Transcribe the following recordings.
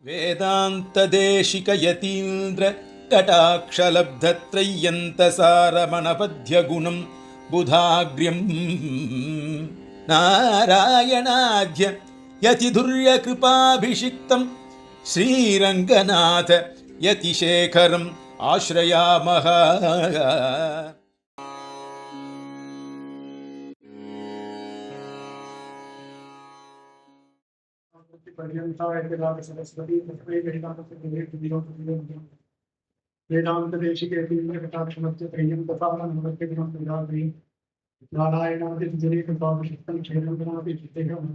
वेदान्तदेशिकयतीन्द्र कटाक्षलब्धत्रय्यन्तसारमणपद्यगुणं बुधाग्र्यम् नारायणाद्य यतिधुर्यकृपाभिषिक्तं श्रीरङ्गनाथ यतिशेखरम् आश्रयामः। वेदांत देशिके नारायणादिजने कृपाभिषिक्तं श्रीरङ्गनाथे यतिशेखरम्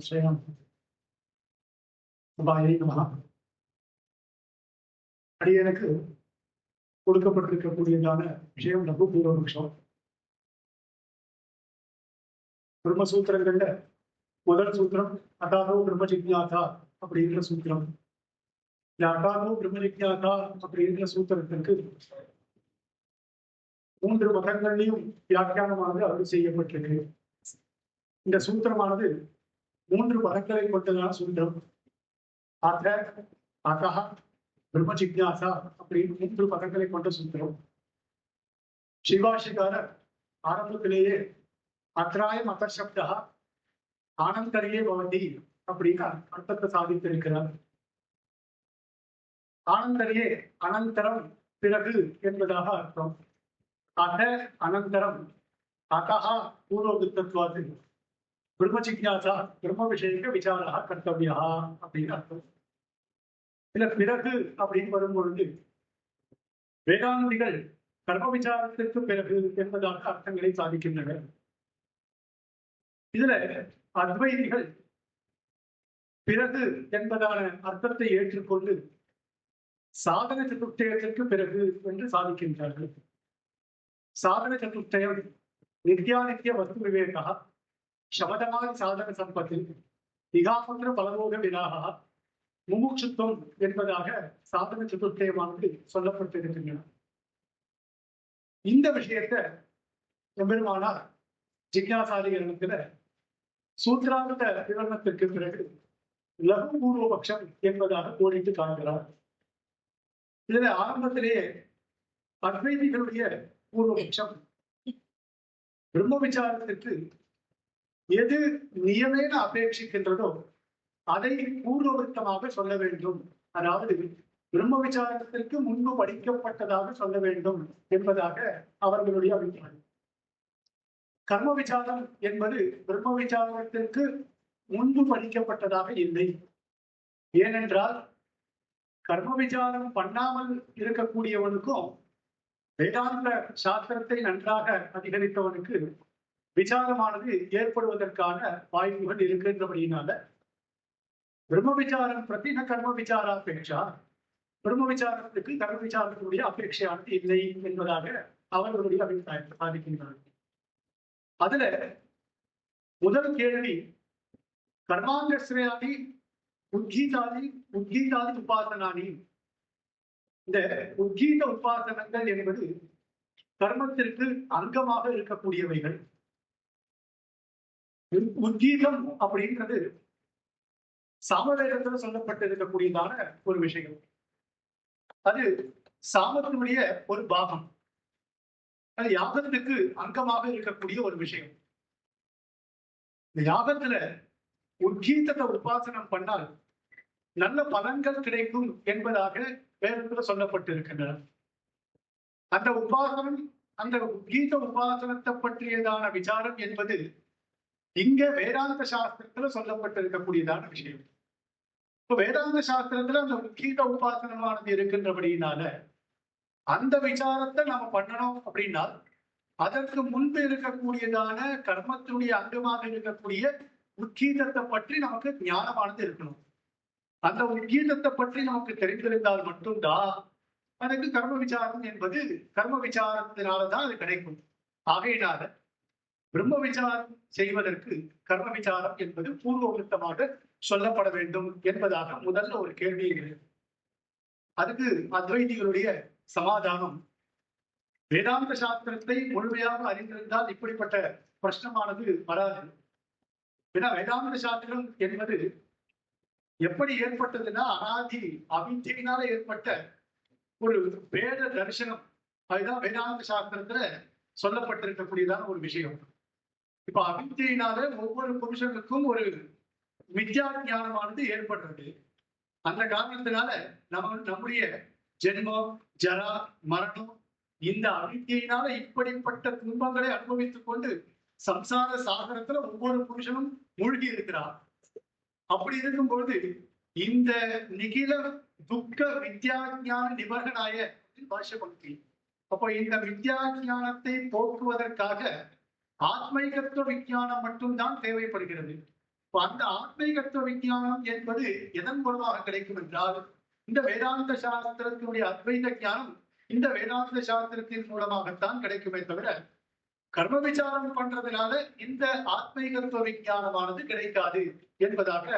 நமः. அடியனுக்கு கொடுக்கப்பட்டிருக்கக்கூடியதான விஷயம் லகு பூர்வபக்ஷம். பிரம்மசூத்திரங்கள்ல முதல் சூத்திரம் அகாதோ பிரம்ம ஜிக்ஞாசா அப்படிங்கிற சூத்திரம். இந்த அகாதோ பிரம்ம ஜிக்ஞாசா அப்படிங்கிற சூத்திரத்திற்கு 3 மதங்கள்லையும் வியாக்கியானமானது அருள் செய்யப்பட்டிருக்கு. இந்த சூத்திரமானது 3 பதங்களை கொண்டதான சூத்திரம். அக அகஹ பிரம்ம ஜிக்ஞாசா அப்படின்னு 3 பதங்களை கொண்ட சூத்திரம். சிவாஷிகாரர் ஆரம்பத்திலேயே அத்ராயம் அகர்ஷப்தா ஆனந்தரியே பவதி அப்படின்னு அர்த்தத்தை சாதித்திருக்கிறார். ஆனந்தரியே அனந்தரம் பிறகு என்பதாக அர்த்தம். அக அனந்தரம் அகஹா பூர்வகுத்தத்வாது பிரம்ம ஜிக்ஞாசா பிரம்ம விஷயக்க விசாரா கர்த்தவியா அப்படின்னு அர்த்தம். இல்ல பிறகு அப்படின்னு வரும்பொழுது வேதாந்திகள் கர்ம விசாரத்திற்கு பிறகு என்பதாக அர்த்தங்களை சாதிக்கின்றனர். இதுல அத்வைதிகள் பிறகு என்பதான அர்த்தத்தை ஏற்றுக்கொண்டு சாதன சதுர்த்தயத்திற்கு பிறகு என்று சாதிக்கின்றார்கள். சாதன சதுர்த்தயம் நித்யானித்ய வஸ்து விவேகா சமதமாதி சாதன சம்பத்து திகாபத்திர பலவோக விராகா முமுட்சுத்துவம் என்பதாக சாதன சதுர்த்தயமானது சொல்லப்பட்டிருக்கின்றன. இந்த விஷயத்தை எம்பெருமானார் ஜிக்ஞாசாதிகரணத்துல சூத்ராந்த விவரணத்திற்கு பிறகு லகு பூர்வபக்ஷம் என்பதாக கோடிட்டு காண்கிறார். இதுல ஆரம்பத்திலேயே அத்வைதிகளுடைய பூர்வபக்ஷம் பிரம்ம விசாரத்திற்கு எது நியமேன அபேட்சிக்கின்றதோ அதை பூர்வவர்த்தமாக சொல்ல வேண்டும். அதாவது பிரம்ம விசாரத்திற்கு முன்பு படிக்கப்பட்டதாக சொல்ல வேண்டும் என்பதாக அவர்களுடைய அபிப்பிராயம். கர்ம விசாரம் என்பது பிரம்ம விசாரத்திற்கு முன்பு படிக்கப்பட்டதாக இல்லை. ஏனென்றால் கர்ம விசாரம் பண்ணாமல் இருக்கக்கூடியவனுக்கும் வேதாந்த சாஸ்திரத்தை நன்றாக அதிகரித்தவனுக்கு விசாரமானது ஏற்படுவதற்கான வாய்ப்புகள் இருக்கின்றபடியினால பிரம்ம விசாரம் பிரதின கர்ம விசாராபேட்சா பிரம்ம விசாரத்துக்கு கர்ம விசாரத்தினுடைய அபேட்சையானது இல்லை என்பதாக அவர்களுடைய அபிப்பிராயத்தை சாதிக்கின்றார்கள். அதுல முதல் கேள்வி கர்மாங்கஸ்ரயாதி உத்கீதாதி உபாசனானி. இந்த உத்கீத உபாசனங்கள் என்பது கர்மத்திற்கு அங்கமாக இருக்கக்கூடியவைகள். உத்கீதம் அப்படின்றது சாமவேதத்துல சொல்லப்பட்டிருக்கக்கூடியதான ஒரு விஷயம். அது சாமத்தினுடைய ஒரு பாகம். அது யாகத்துக்கு அங்கமாக இருக்கக்கூடிய ஒரு விஷயம். இந்த யாகத்துல உத்கீதத்தை உபாசனம் பண்ணால் நல்ல பலன்கள் கிடைக்கும் என்பதாக வேதத்துல சொல்லப்பட்டிருக்கின்றன. அந்த உபாசனம் அந்த உத்கீத உபாசனத்தை பற்றியதான விசாரம் என்பது இங்க வேதாந்த சாஸ்திரத்துல சொல்லப்பட்டிருக்கக்கூடியதான விஷயம். இப்ப வேதாந்த சாஸ்திரத்துல அந்த உத்கீத உபாசனமானது இருக்கின்றபடியினால அந்த விசாரத்தை நாம பண்ணணும் அப்படின்னா அதற்கு முன்பு இருக்கக்கூடியதான கர்மத்தினுடைய அங்கமாக இருக்கக்கூடிய உத்கீதத்தை பற்றி நமக்கு ஞானமானது இருக்கணும். அந்த உத்கீதத்தை பற்றி நமக்கு தெரிந்திருந்தால் மட்டும்தான் அதுக்கு கர்ம விசாரம் என்பது கர்ம விசாரத்தினாலதான் அது கிடைக்கும். ஆகையினால பிரம்ம விசாரம் செய்வதற்கு கர்ம விசாரம் என்பது பூர்வவருத்தமாக சொல்லப்பட வேண்டும் என்பதாக முதல்ல ஒரு கேள்வி இருக்கு. அதுக்கு அத்வைதிகளுடைய சமாதானம், வேதாந்த சாஸ்திரத்தை முழுமையாக அறிந்திருந்தால் இப்படிப்பட்ட பிரச்சனமானது வராது. ஏன்னா வேதாந்த சாஸ்திரம் என்பது எப்படி ஏற்பட்டதுன்னா அனாதி அவித்தியினால ஏற்பட்ட ஒரு வேத தரிசனம். அதுதான் வேதாந்த சாஸ்திரத்துல சொல்லப்பட்டிருக்கக்கூடியதான ஒரு விஷயம். இப்ப அவித்தியினால ஒவ்வொரு புருஷனுக்கும் ஒரு வித்யா ஞானமானது ஏற்படுறது. அந்த காரணத்தினால நம்முடைய ஜென்மம், ஜரா, மரணம், இந்த அவித்தியினால இப்படிப்பட்ட துன்பங்களை அனுபவித்துக் கொண்டு சம்சார சாகரத்துல ஒவ்வொரு புருஷனும் மூழ்கி இருக்கிறார். அப்படி இருக்கும்போது இந்த நிகில துக்க வித்யா ஞான நிபர்கனாய பாஷ்ய பக்தி. அப்போ இந்த வித்யா ஞானத்தை போக்குவதற்காக ஆத்மைகத்துவ விஞ்ஞானம் மட்டும்தான் தேவைப்படுகிறது. அந்த ஆத்மைகத்துவ விஞ்ஞானம் என்பது எதன் மூலமாக கிடைக்கும் என்றால், இந்த வேதாந்த சாஸ்திரத்தினுடைய அத்வைத ஞானம் இந்த வேதாந்த சாஸ்திரத்தின் மூலமாகத்தான் கிடைக்குமே தவிர, கர்ம விசாரம் பண்றதுனால இந்த ஆத்மைகத்துவ விஞ்ஞானமானது கிடைக்காது என்பதாக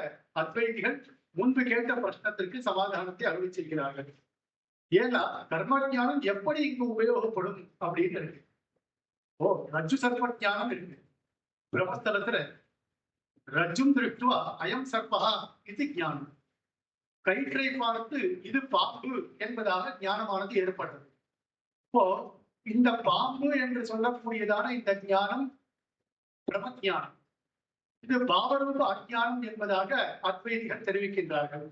அத்வைதிகள் முன்பு கேட்ட பிரச்சனத்திற்கு சமாதானத்தை அருளி செய்கிறார்கள். ஏன்னா கர்ம ஞானம் எப்படி இங்கு உபயோகப்படும் அப்படின்னு இருக்கு. ரஜ்ஜு சர்ப்ப ஞானம் இருக்கு. பிரம்மஸ்தலத்துல ரஜ்ஜும் திருஷ்டுவா அயம் சர்பகா இது ஞானம். கயிற்றை பார்த்து இது பாம்பு என்பதாக ஞானமானது ஏற்பட்டது. இப்போ இந்த பாம்பு என்று சொல்லக்கூடியதான இந்த ஞானம் பிரம ஞானம். இது பாவரூப அஜ்ஞானம் என்பதாக அத்வைதிகள் தெரிவிக்கின்றார்கள்.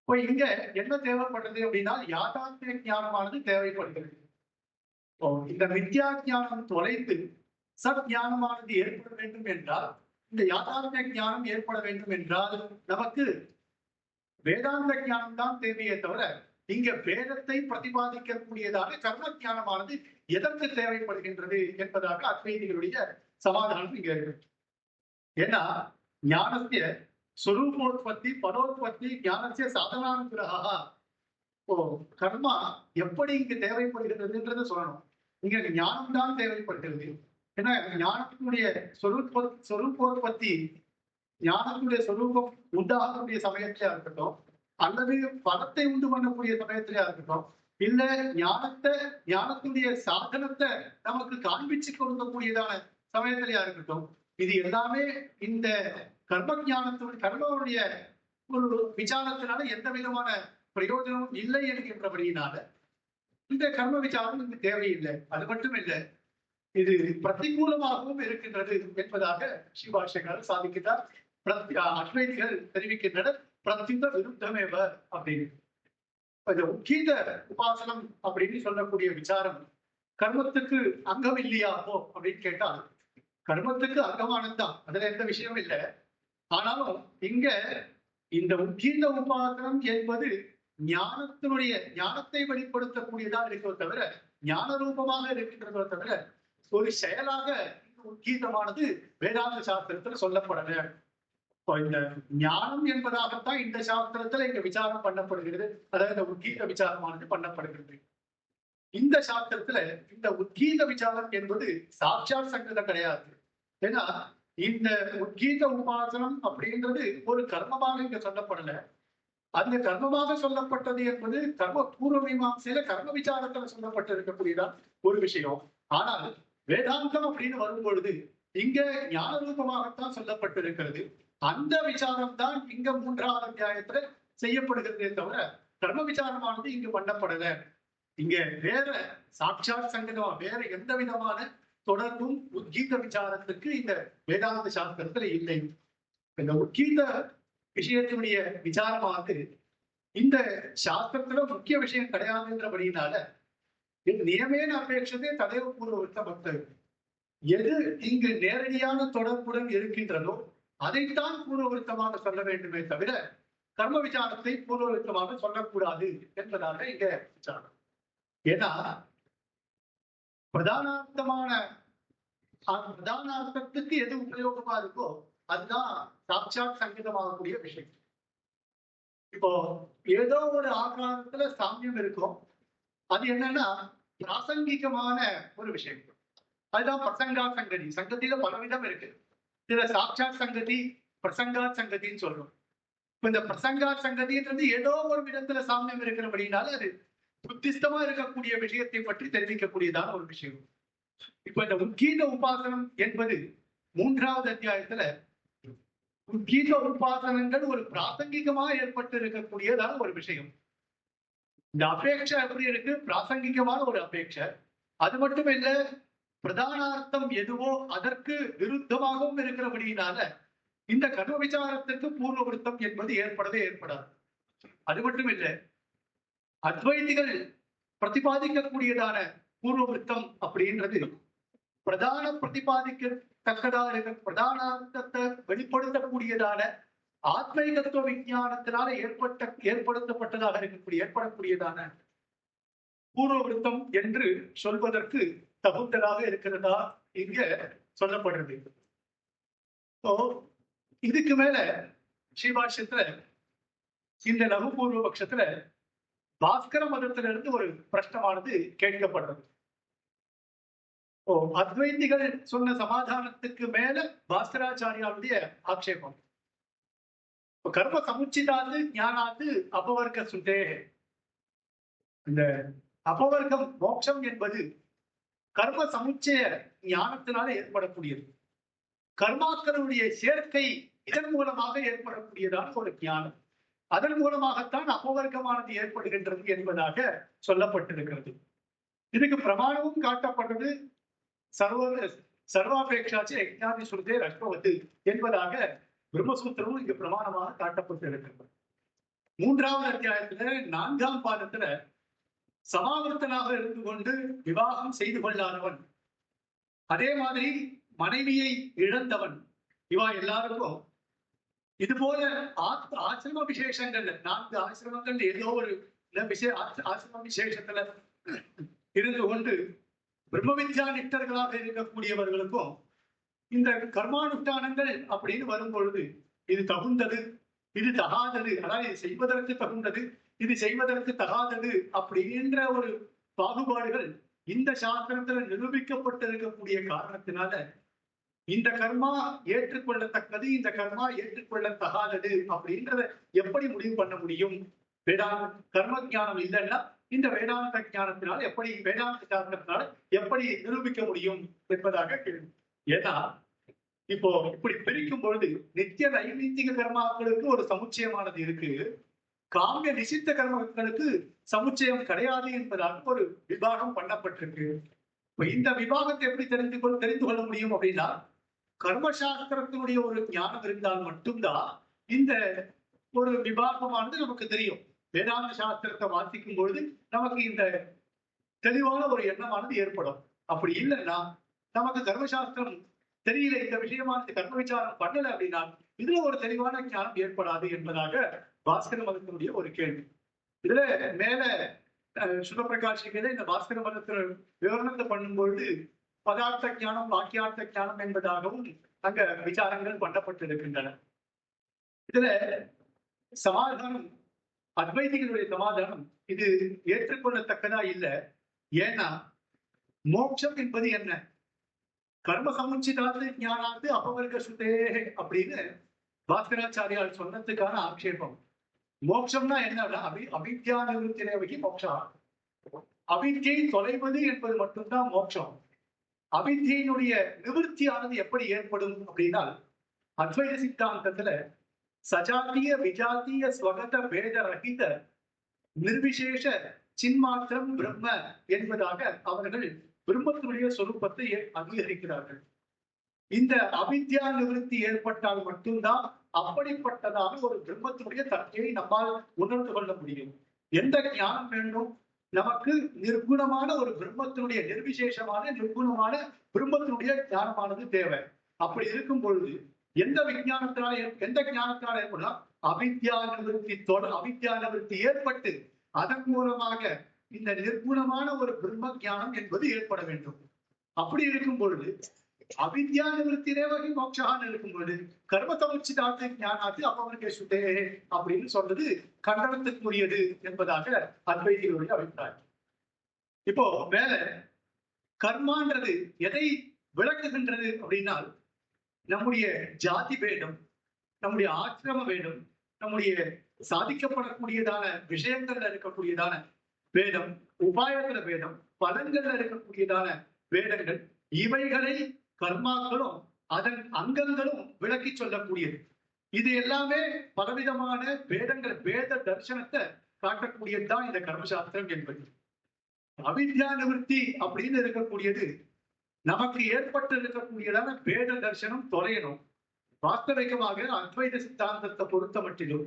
இப்போ இங்க என்ன தேவைப்படுது அப்படின்னா யாதாத்மிய ஞானமானது தேவைப்படுகிறது. இந்த மித்யா ஞானம் தொலைத்து சத் ஞானமானது ஏற்பட வேண்டும் என்றால், இந்த யாதாத்மிய ஞானம் ஏற்பட வேண்டும் என்றால் நமக்கு வேதாந்த ஞானம் தான் தேவையே தவிர, இங்க வேதத்தை பிரதிபாதிக்கக்கூடியதாக கர்ம ஞானமானது எதற்கு தேவைப்படுகின்றது என்பதாக அத்வைதிகளுடைய சமாதானம் இங்க இருக்கு. ஏன்னா ஞானத்திய ஸ்வரூபோத்பத்தி பரோத்பத்தி ஞானத்திய சாதனானுகிரகா. கர்மா எப்படி இங்கு தேவைப்படுகிறதுன்றத சொல்லணும். இங்க ஞானம் தான் தேவைப்படுகிறது. ஏன்னா ஞானத்தினுடைய சொரூபோத்பத்தி, ஞானத்தினுடைய சொரூபம் உண்டாகக்கூடிய சமயத்திலே இருக்கட்டும், அல்லது பலத்தை உண்டு பண்ணக்கூடிய சமயத்திலே இருக்கட்டும், இல்ல ஞானத்துடைய சாதனத்தை நமக்கு காண்பிச்சு கொடுக்கக்கூடியதான சமயத்திலேயா இருக்கட்டும், இது எல்லாமே இந்த கர்ம ஞானத்துடைய கர்மாவுடைய ஒரு விசாரத்தினால எந்த விதமான பிரயோஜனமும் இல்லை என்கின்றபடியினால இந்த கர்ம விசாரம் இங்கு தேவையில்லை. அது மட்டும் இல்லை, இது பிரதிகூலமாகவும் இருக்கின்றது என்பதாக ஸ்ரீபாஷ்யக்காரர் சாதிக்கிறார். அத்வைதிகள் தெரிவிக்கின்றனர் பிரத்யுத விருத்தமேவ அப்படின்னு. இந்த உத்கீத உபாசனம் அப்படின்னு சொல்லக்கூடிய விசாரம் கர்மத்துக்கு அங்கம் இல்லையாப்போ அப்படின்னு கேட்டால், கர்மத்துக்கு அங்கமானதுதான், அதுல எந்த விஷயம் இல்லை. ஆனாலும் இங்க இந்த உத்கீத உபாசனம் என்பது ஞானத்தை வெளிப்படுத்தக்கூடியதா இருக்கிறத தவிர, ஞான ரூபமாக இருக்கின்றத தவிர ஒரு செயலாக உத்கீதமானது வேதாந்த சாஸ்திரத்துல சொல்லப்படல. இந்த ஞானம் என்பதாகத்தான் இந்த சாஸ்திரத்துல இங்க விசாரம் பண்ணப்படுகிறது. அதாவது இந்த உத்கீத விசாரமானது பண்ணப்படுகிறது. இந்த சாஸ்திரத்துல இந்த உத்கீத விசாரம் என்பது சாட்சாத் சங்கதம் கிடையாது. ஏன்னா இந்த உத்கீத உபாசனம் அப்படின்றது ஒரு கர்மமாக இங்க சொல்லப்படல. அந்த கர்மமாக சொல்லப்பட்டது என்பது கர்ம பூர்வ மீமாசையில கர்ம விசாரத்துல சொல்லப்பட்டு இருக்கக்கூடியதான் ஒரு விஷயம். ஆனால் வேதாந்தம் அப்படின்னு வரும் பொழுது இங்க ஞான ரூபமாகத்தான் சொல்லப்பட்டிருக்கிறது. அந்த விசாரம் தான் இங்க 3வது அத்தியாயத்துல செய்யப்படுகிறதே தவிர கர்ம விசாரமானது இங்கு பண்ணப்படல. இங்க வேற சாட்சாத் சங்கதமா வேற எந்த விதமான தொடர்பும் உத்கீத விசாரத்துக்கு இந்த வேதாந்த சாஸ்திரத்துல இல்லை. இந்த உத்கீத விஷயத்தினுடைய விசாரமானது இந்த சாஸ்திரத்துல முக்கிய விஷயம் கிடையாதுன்றபடியினால நியமேன அபேட்சதே ததேவ பூர்வவிருத்த பக்தர். எது இங்கு நேரடியான தொடர்புடன் இருக்கின்றதோ அதைத்தான் பூர்வவிருத்தமாக சொல்ல வேண்டுமே தவிர கர்ம விசாரத்தை பூர்வவிருத்தமாக சொல்லக்கூடாது என்பதாக இங்க விசாரம். ஏன்னா பிரதானார்த்தத்துக்கு எது உபயோகமா இருக்கோ அதுதான் சாட்சாத் சங்கீதமாகக்கூடிய விஷயம். இப்போ ஏதோ ஒரு ஆகாரத்துல சாமியம் இருக்கும், அது என்னன்னா பிராசங்கிகமான ஒரு விஷயம். அதுதான் பிரசங்கா சங்கதி. சங்கத்தில பலவிதம் இருக்கு. இதுல சாட்சாத் சங்கதி, பிரசங்கா சங்கதின்னு சொல்றோம். இப்ப இந்த பிரசங்கா சங்கதின்றது ஏதோ ஒரு விதத்துல சாமியம் இருக்கிறபடினால அது புத்திஸ்தமா இருக்கக்கூடிய விஷயத்தை பற்றி தெரிவிக்கக்கூடியதான ஒரு விஷயம். இப்ப இந்த உத்கீத உபாசனம் என்பது 3வது அத்தியாயத்துல உத்கீத உபாசனங்கள் ஒரு பிராசங்கிகமா ஏற்பட்டு இருக்கக்கூடியதான ஒரு விஷயம். இந்த அபேட்சை எப்படி இருக்கு? பிராசங்கிகமான ஒரு அபேட்சை. அது மட்டும் இல்ல, பிரதானார்த்தம் எதுவோ அதற்கு விருத்தமாகவும் இருக்கிறபடியினால இந்த கர்ம விசாரத்திற்கு பூர்வ விருத்தம் என்பது ஏற்படவே ஏற்படாது. அது மட்டும் இல்ல, அத்வைதிகள் பிரதிபாதிக்கக்கூடியதான பூர்வ விருத்தம் அப்படின்றது பிரதான பிரதிபாதிக்கத்தக்கதா இருக்க பிரதானார்த்தத்தை வெளிப்படுத்தக்கூடியதான ஆத்மீகத்துவ விஞ்ஞானத்தினால ஏற்படுத்தப்பட்டதாக ஏற்படக்கூடியதான பூர்வ விருத்தம் என்று சொல்வதற்கு தகுந்ததாக இருக்கிறதா இங்க சொல்லப்படுறது. இதுக்கு மேல ஸ்ரீபாஷ்யத்துல இந்த லகு பூர்வ பட்சத்துல பாஸ்கர மதத்திலிருந்து ஒரு பிரஷ்னமானது கேட்கப்படுறது. அத்வைதிகள் சொன்ன சமாதானத்துக்கு மேல பாஸ்கராச்சாரியாவுடைய ஆட்சேபம். கர்ம சமுச்சிதாது ஞானாது அபவர்க்க சுதே. இந்த அபவர்க்கம் மோட்சம் என்பது கர்ம சமுச்சய ஞானத்தினால ஏற்படக்கூடியது. கர்மாக்களுடைய சேர்க்கை இதன் மூலமாக ஏற்படக்கூடியதான ஒரு ஞானம். அதன் மூலமாகத்தான் அபவர்க்கமானது ஏற்படுகின்றது என்பதாக சொல்லப்பட்டிருக்கிறது. இதுக்கு பிரமாணமும் காட்டப்பட்டது. சர்வாபேட்சாச்சு யஜ்ஞாதி சுருதே ரஷ்பவது என்பதாக பிரம்மசூத்திரமும் இங்கு பிரமாணமாக காட்டப்பட்டிருக்கிறது. 3வது அத்தியாயத்துல 4ஆம் பாதத்துல சமாவர்த்தனாக இருந்து கொண்டு விவாகம் செய்து கொள்ளாதவன், அதே மாதிரி மனைவியை இழந்தவன், இவா எல்லாருக்கும் இது போல ஆசிரம விசேஷங்கள்ல 4 ஆசிரமங்கள் ஏதோ ஒரு ஆசிரம விசேஷத்துல இருந்து கொண்டு பிரம்ம வித்யா நிஷ்டர்களாக இருக்கக்கூடியவர்களுக்கும் இந்த கர்மானுஷ்டானங்கள் அப்படின்னு வரும் பொழுது இது தகுந்தது, இது தகாதது, அதாவது இது செய்வதற்கு தகுந்தது, இது செய்வதற்கு தகாதது அப்படின்ற ஒரு பாகுபாடுகள் இந்த சாஸ்திரத்துல நிரூபிக்கப்பட்டிருக்கக்கூடிய காரணத்தினால இந்த கர்மா ஏற்றுக்கொள்ளத்தக்கது, இந்த கர்மா ஏற்றுக்கொள்ளத்தகாதது அப்படின்றத எப்படி முடிவு பண்ண முடியும்? வேதாந்த கர்ம ஞானம் இல்லைன்னா இந்த வேதாந்த ஞானத்தினால எப்படி, வேதாந்த சாஸ்திரத்தினால எப்படி நிரூபிக்க முடியும் என்பதாக கேள்வி. ஏன்னா இப்போ இப்படி பிரிக்கும் பொழுது நித்திய நைமித்திக கர்மாக்களுக்கு ஒரு சமுச்சயமானது இருக்கு, காமிய நிசித்த கர்மங்களுக்கு சமுச்சயம் கிடையாது என்பதாக ஒரு விபாகம் பண்ணப்பட்டிருக்கு. இப்ப இந்த விபாகத்தை எப்படி தெரிந்து கொள்ள முடியும் அப்படின்னா, கர்மசாஸ்திரத்தினுடைய ஒரு ஞானம் இருந்தால் மட்டும்தான் இந்த ஒரு விபாகமானது நமக்கு தெரியும். வேதாந்த சாஸ்திரத்தை வாசிக்கும் பொழுது நமக்கு இந்த தெளிவான ஒரு எண்ணமானது ஏற்படும். அப்படி இல்லைன்னா நமக்கு கர்மசாஸ்திரம் தெரியல, இந்த விஷயமானது கர்ம விசாரம் பண்ணல அப்படின்னா இதுல ஒரு தெளிவான ஞானம் ஏற்படாது என்பதாக பாஸ்கர மதத்தினுடைய ஒரு கேள்வி. இதுல மேல சுகப்பிரகாஷிகளே இந்த பாஸ்கர மதத்தின் விவரணத்தை பண்ணும்பொழுது பதார்த்த ஞானம், வாக்கியார்த்த ஞானம் என்பதாகவும் அங்க விசாரங்கள் பண்ணப்பட்டிருக்கின்றன. இதுல சமாதானம், அத்வைதிகளுடைய சமாதானம் இது ஏற்றுக்கொள்ளத்தக்கதா இல்லை. ஏன்னா மோட்சம் என்பது என்ன? கர்ம சமுச்சிதாது ஞானாது அபவர்க்க சுதே அப்படின்னு பாஸ்கராச்சாரியால் சொன்னதுக்கான ஆட்சேபம். மோட்சம்னா என்னன்னா அவித்யா நிவர்த்தி மோட்சா. அவித்யை தொலைவது என்பது மட்டும்தான் மோட்சம். அவித்யினுடைய நிவர்த்தியானது எப்படி ஏற்படும் அப்படின்னா, அத்வைத சித்தாந்தத்துல சஜாத்திய விஜாத்திய ஸ்வகத பேத ரகித நிர்விசேஷ சின்மாத்திரம் பிரம்ம என்பதாக அவர்கள் பிரம்மத்தினுடைய சொரூபத்தை அங்கீகரிக்கிறார்கள். இந்த அவித்யா நிவர்த்தி ஏற்பட்டால் மட்டும்தான் அப்படிப்பட்டதான ஒரு பிரம்மத்தினுடைய தன்மையை நம்மால் உணர்ந்து கொள்ள முடியும். எந்த ஞானம் வேண்டும்? நமக்கு நிர்குணமான ஒரு பிரம்மத்தினுடைய நிர்விசேஷமான நிர்குணமான பிரம்மத்தினுடைய ஞானமானது தேவை. அப்படி இருக்கும் பொழுது எந்த ஞானத்தினால ஏற்படலாம்? அவித்யா நிவர்த்தி ஏற்பட்டு அதன் மூலமாக இந்த நிர்குணமான ஒரு பிரம்ம ஞானம் என்பது ஏற்பட வேண்டும். அப்படி இருக்கும் பொழுது அவித்யா நிவர்த்தி ரேவகி மோட்சான்னு இருக்கும் பொழுது கர்ம சமுச்சிதாத்து ஞானாத்து அப்பவர்க்கே சுதே அப்படின்னு சொல்றது கண்டனத்துக்குரியது என்பதாக அத்வைதிகளுடைய அபிப்பிராயம். இப்போ மேல கர்மான்றது எதை விளக்குகின்றது அப்படின்னா, நம்முடைய ஜாதி பேதம், நம்முடைய ஆசிரம பேதம், நம்முடைய சாதிக்கப்படக்கூடியதான விஷயங்கள்ல இருக்கக்கூடியதான வேதம், உபாயத்துல வேதம், பலன்கள்ல இருக்கக்கூடியதான வேதங்கள், இவைகளை கர்மாக்களும் அதன் அங்கங்களும் விளக்கி சொல்லக்கூடியது. இது எல்லாமே பலவிதமான வேதங்கள், வேத தரிசனத்தை காட்டக்கூடியதுதான் இந்த கர்மசாஸ்திரம் என்பது. அவித்யா நிவர்த்தி அப்படின்னு இருக்கக்கூடியது நமக்கு ஏற்பட்டு இருக்கக்கூடியதான வேத தரிசனம் தொலையணும். வாஸ்தவிகமாக அத்வைத சித்தாந்தத்தை பொறுத்த மட்டிலும்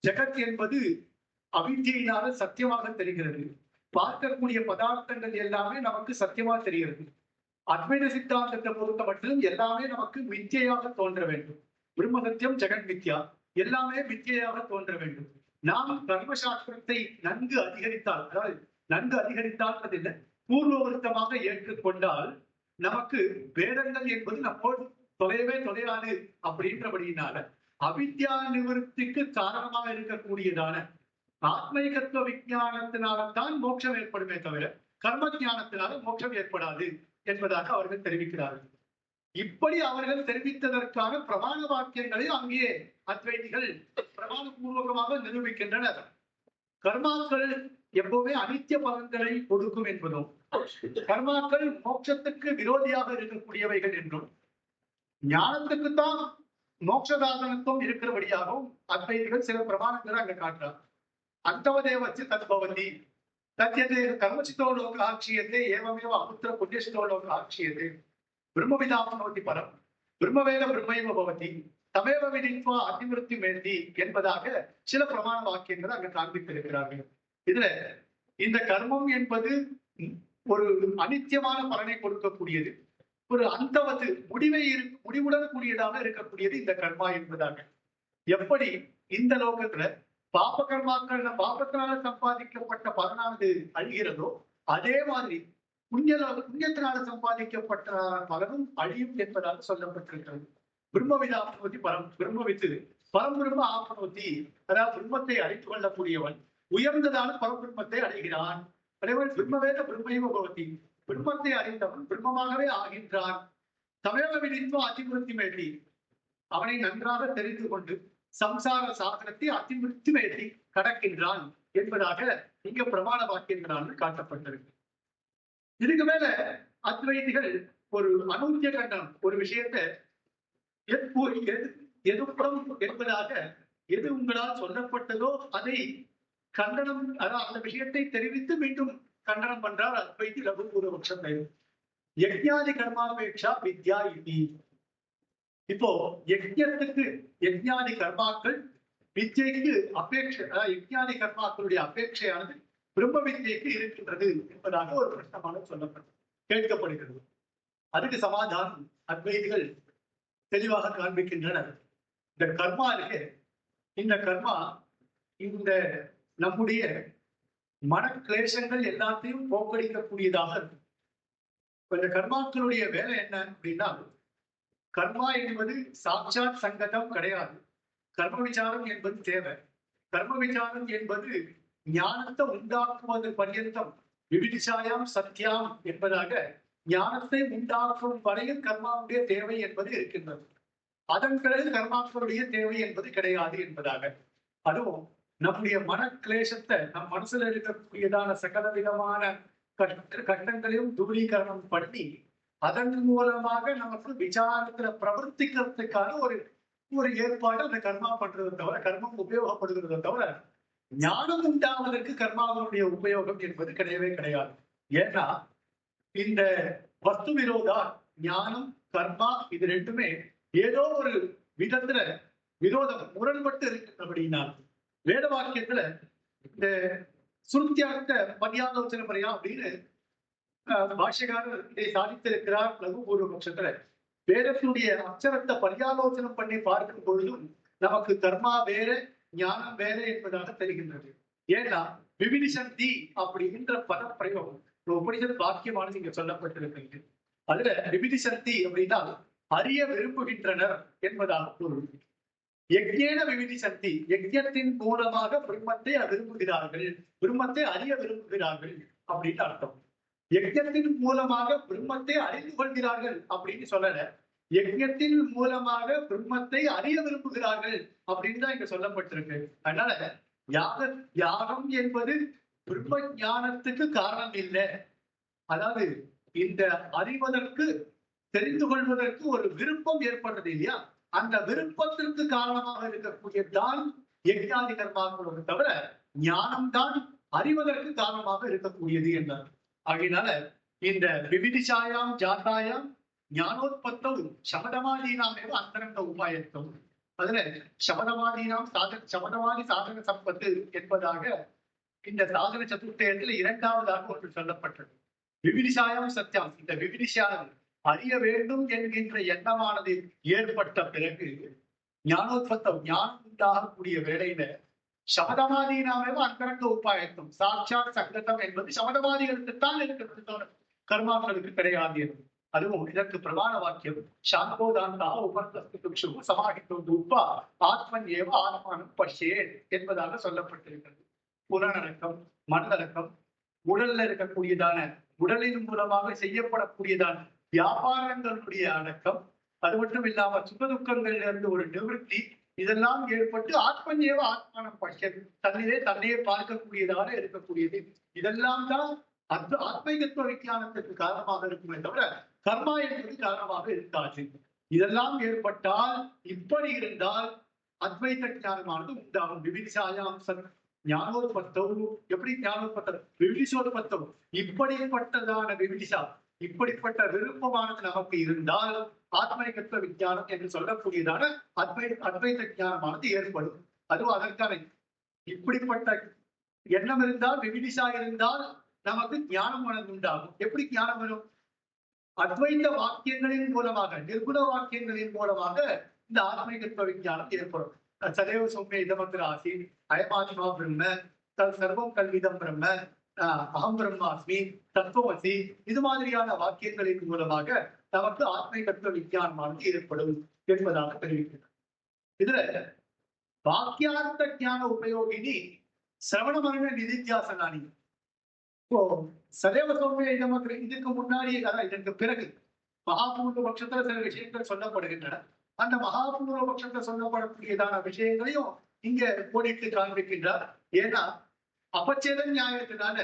ஜெகத் என்பது அவித்தியினால சத்தியமாக தெரிகிறது. பார்க்கக்கூடிய பதார்த்தங்கள் எல்லாமே நமக்கு சத்தியமா தெரிகிறது. அத்வைத சித்தாந்தத்தை பொறுத்த மட்டிலும் எல்லாமே நமக்கு மித்தியாக தோன்ற வேண்டும். பிரம்ம சத்தியம், ஜெகன் மித்யா, எல்லாமே மித்தியாக தோன்ற வேண்டும். நாம் கர்மசாஸ்திரத்தை நன்கு அதிகரித்தால், அதாவது நன்கு அதிகரித்தால் இல்லை, பூர்வவருத்தமாக ஏற்றுக்கொண்டால் நமக்கு வேதங்கள் என்பது நம்மோடு தொலையவே தொலையாது. அப்படின்றபடியினால அவித்யா நிவர்த்திக்கு காரணமாக இருக்கக்கூடியதான ஆத்மீகத்துவ விஞ்ஞானத்தினால்தான் மோட்சம் ஏற்படுமே தவிர கர்ம ஞானத்தினால மோட்சம் ஏற்படாது என்பதாக அவர்கள் தெரிவிக்கிறார்கள். இப்படி அவர்கள் தெரிவித்ததற்கான பிரமாண வாக்கியங்களை அங்கே அத்வைதிகள் பிரமாண பூர்வகமாக நிரூபிக்கின்றனர். கர்மாக்கள் எப்பவுமே அனித்திய பலன்களை கொடுக்கும் என்பதும், கர்மாக்கள் மோட்சத்துக்கு விரோதியாக இருக்கக்கூடியவைகள் என்றும், ஞானத்துக்குத்தான் மோட்சதாதனத்துவம் இருக்கிறபடியாகவும் அத்வைதிகள் சில பிரமாணங்களை அங்க காட்டுறார். அந்தவதேவச்சு தத்பவதி தத்யதே கர்மசித்தோ லோக ஆட்சியதே ஏவமேவ அபுத்திர புண்ணியசித்தோ லோக ஆட்சியதே பிரம்மவிதாப்னோதி பரம் பிரம்மவேத பிரம்மைவ பவதி தமேவ விதித்வா அதிமிருத்தி மேந்தி என்பதாக சில பிரமாண வாக்கியங்களை அங்க காண்பித்திருக்கிறார்கள். இதுல இந்த கர்மம் என்பது ஒரு அனித்தியமான பலனை கொடுக்கக்கூடியது, ஒரு அந்தவது முடிவுடன் கூடியதாக இருக்கக்கூடியது இந்த கர்மா என்பதாக. எப்படி இந்த லோகத்துல பாப கர்மாக்கள் பாபத்தினால சம்பாதிக்கப்பட்ட பலனானது அழிகிறதோ, அதே மாதிரி புண்ணியத்தினால சம்பாதிக்கப்பட்ட பலனும் அழியும் என்பதாக சொல்லப்பட்டிருக்கிறது. பிரம்மவிதாப்னோதி பரம் பிரம்மவித்து பரம்பிரம்ம ஆப்னோதி, அதாவது பிரம்மத்தை அறிந்து கொள்ளக்கூடியவன் உயர்ந்ததான பரபிரம்மத்தை அடைகிறான். அதேபோல் பிரம்மவேத பிரம்மைவ பவதி, பிரம்மத்தை அறிந்தவன் பிரம்மமாகவே ஆகின்றான். தமேவ விதித்வா அதிமிருத்தி மேட்டி, அவனை நன்றாக தெரிந்து கொண்டு சம்சார சாகரத்தை அதிமிருத்தி மேட்டி கடக்கின்றான் என்பதாக இங்க பிரமாண வாக்கியங்களால் காட்டப்பட்டிருக்கு. இதுக்கு மேல அத்வைதிகள் ஒரு அனூத்திய கண்டம், ஒரு விஷயத்தை எதுப்புறம் என்பதாக எது உங்களால் சொல்லப்பட்டதோ அதை கண்டனம், அதாவது அந்த விஷயத்தை தெரிவித்து மீண்டும் கண்டனம் பண்றார் அத்வைதி லகு பூர்வபக்ஷம். யஜ்ஞாதி கர்மாபேட்சா வித்யா இதி. இப்போ யஜ்ஞத்துக்கு யஜ்ஞாதி கர்மாக்கள் வித்யைக்கு அபேட்சை, யஜ்ஞாதி கர்மாக்களுடைய அபேட்சையானது பிரம்ம வித்யைக்கு இருக்கின்றது என்பதாக ஒரு பிரச்சனமான சொல்லப்பட்டு கேட்கப்படுகிறது. அதுக்கு சமாதானம் அத்வைதிகள் தெளிவாக காண்பிக்கின்றனர். இந்த கர்மா இருக்கு, இந்த கர்மா இந்த நம்முடைய மனக்லேசங்கள் எல்லாத்தையும் போக்கடிக்கக்கூடியதாக இருக்கும். இந்த கர்மாக்களுடைய வேலை என்ன அப்படின்னா, கர்மா என்பது சாட்சாத் சங்கதம் கிடையாது. கர்ம விசாரம் என்பது தேவை. கர்ம விசாரம் என்பது ஞானத்தை உண்டாக்குவது பர்யந்தம் விபிதிஷாயாம் சத்யாம் என்பதாக ஞானத்தை உண்டாக்கும் வரையில் கர்மாவுடைய தேவை என்பது இருக்கின்றது. அதன் பிறகு கர்மாக்களுடைய தேவை என்பது கிடையாது என்பதாக. அதுவும் நம்முடைய மனக்லேசத்தை நம் மனசுல இருக்கக்கூடியதான சகல விதமான கட்டங்களையும் தூரீகரணம் பண்ணி அதன் மூலமாக நமக்கு விசாரத்துல பிரவர்த்திக்கிறதுக்கான ஒரு ஏற்பாடு அந்த கர்மா பண்றதை தவிர, கர்மம் உபயோகப்படுகிறத தவிர ஞானம் உண்டாவதற்கு கர்மாவுடைய உபயோகம் என்பது கிடையவே கிடையாது. ஏன்னா இந்த வஸ்து விரோதா ஞானம் கர்மா இது ரெண்டுமே ஏதோ ஒரு விதத்துல விரோதம் முரண்பட்டு இருக்கு. அப்படின்னா வேத வாக்கியத்துல இந்த சுருத்தியார்த்த பரியாலோசனை முறையா அப்படின்னு பாஷ்யக்காரர் இதை சாதித்திருக்கிறார் லகு பூர்வபக்ஷத்துல. வேதத்தினுடைய அக்ஷரத்தை பரியாலோசனம் பண்ணி பார்க்கும் பொழுதும் நமக்கு கர்மா வேற ஞானம் வேற என்பதாக தெரிகின்றது. ஏன்னா விபிதிஷந்தி அப்படிங்கிற பத பிரயோகம் உபனிஷத் வாக்கியமானது இங்க சொல்லப்பட்டிருக்கிறது. அதுல விபிதிஷந்தி அப்படின்னா அறிய விரும்புகின்றனர் என்பதாக பொருள். யஜ்ஞேன விபிதிஷந்தி, யஜ்ஞத்தின் மூலமாக பிரம்மத்தை விரும்புகிறார்கள், பிரம்மத்தை அறிய விரும்புகிறார்கள் அப்படின்னு அர்த்தம். யஜ்ஞத்தின் மூலமாக பிரம்மத்தை அறிந்து கொள்கிறார்கள் அப்படின்னு சொல்லல, யஜ்ஞத்தின் மூலமாக பிரம்மத்தை அறிய விரும்புகிறார்கள் அப்படின்னு தான் இங்க சொல்லப்பட்டிருக்கு. அதனால யாகம் என்பது பிரம்ம ஞானத்துக்கு காரணம் இல்லை. அதாவது இந்த அறிவதற்கு தெரிந்து கொள்வதற்கு ஒரு விருப்பம் ஏற்படுறது இல்லையா, அந்த விருப்பத்திற்கு காரணமாக இருக்கக்கூடியதான் யஜ்ஞாதி கர்மாக்களோடு தவிர ஞானம்தான் அறிவதற்கு காரணமாக இருக்கக்கூடியது என்றார். ஆகையினால இந்த விவிதிஷாயாம் ஜாதாயாம் ஞானோத்பத்தவும் சமதமாதீனாமேவ அந்தரங்க உபாயத்தும். அதுல சமதவாதி சாதன சம்பத்து என்பதாக இந்த சாதன சதுர்த்தயத்துல இரண்டாவதாக ஒன்று சொல்லப்பட்டது. விவிதிஷாயாம் சத்தியம். இந்த விவிதிஷாயம் அறிய வேண்டும் என்கின்ற எண்ணமானது ஏற்பட்ட பிறகு ஞானோத்பத்தம் ஞானம் உண்டாகக்கூடிய வேளையில சமதவாதீனாமேவ அந்தரங்க உபாயத்தும். சாட்சாத் சங்கதம் என்பது சமதவாதிகளுக்குத்தான் இருக்கிறது, கர்மாக்களுக்கு கிடையாது. அதுவும் இதற்கு பிரதான வாக்கியம் சாந்தோதாந்தா உபர்த்து சமாஹித்தோ தூப்பா ஆத்மன் ஏவ ஆத்மானம் பஷ்யே என்பதாக சொல்லப்பட்டிருக்கிறது. புலனடக்கம், மனதடக்கம், உடல்ல இருக்கக்கூடியதான உடலின் மூலமாக செய்யப்படக்கூடியதான வியாபாரங்களுடைய அடக்கம், அது மட்டும் இல்லாம சுகதுக்கங்கள்ல இருந்து ஒரு நிவர்த்தி, இதெல்லாம் ஏற்பட்டு ஆத்மன் ஏவ ஆத்மானம் பஷ்யன் தன்னையே பார்க்கக்கூடியதாக இருக்கக்கூடியது. இதெல்லாம் தான் ஆத்மீகத்துவ விஞ்ஞானத்திற்கு காரணமாக இருக்குமே தவிர கர்மா என்பது காரணமாக இருக்காது. இதெல்லாம் ஏற்பட்டால், இப்படி இருந்தால் அத்வைத ஞானமானது உண்டாகும். விவிதிஷாயாம் ஞானோத்பத்தம். எப்படி ஞானோத்பத்தம்? விவிதிஷோத்பத்தம். இப்படிப்பட்டதான விவிதிஷா, இப்படிப்பட்ட விருப்பமானது நமக்கு இருந்தால் ஆத்மீகத்துவ விஞ்ஞானம் என்று சொல்லக்கூடியதான அத்வைத ஞானமானது ஏற்படும். அதுவும் அதற்கான இப்படிப்பட்ட எண்ணம் இருந்தால், விவிதிஷா இருந்தால் நமக்கு ஞானம் உண்டாகும். எப்படி ஞானம் வரும்? அத்வைத வாக்கியங்களின் மூலமாக, நிர்குண வாக்கியங்களின் மூலமாக இந்த ஆத்மீகத்துவ விஞ்ஞானம் ஏற்படும். சதேவ சௌமிய இதமத்திர ஆசி, அயமாத்மா பிரம்ம, தல் சர்வம் கல்விதம் பிரம்ம, அகம் பிரம்மாஸ்மி, தத்துவசி, இது மாதிரியான வாக்கியங்களின் மூலமாக நமக்கு ஆத்மீகத்துவ விஞ்ஞானமானது ஏற்படும் என்பதாக தெரிவிக்கிறது. இதுல வாக்கியார்த்த ஞான உபயோகினி சிரவண மரண நிதித்தியாசனானி. இப்போ சதேவ சௌமிய இதமத்திர இதுக்கு முன்னாடியே, இதற்கு பிறகு மகாபூர்வ பட்சத்துல சில விஷயங்கள் சொல்லப்படுகின்றன. அந்த மகாபூர்வ பட்சத்துல சொல்லப்படக்கூடியதான விஷயங்களையும் இங்க கோடிட்டு காண்பிக்கின்றார். ஏன்னா அபச்சேத நியாயத்தினால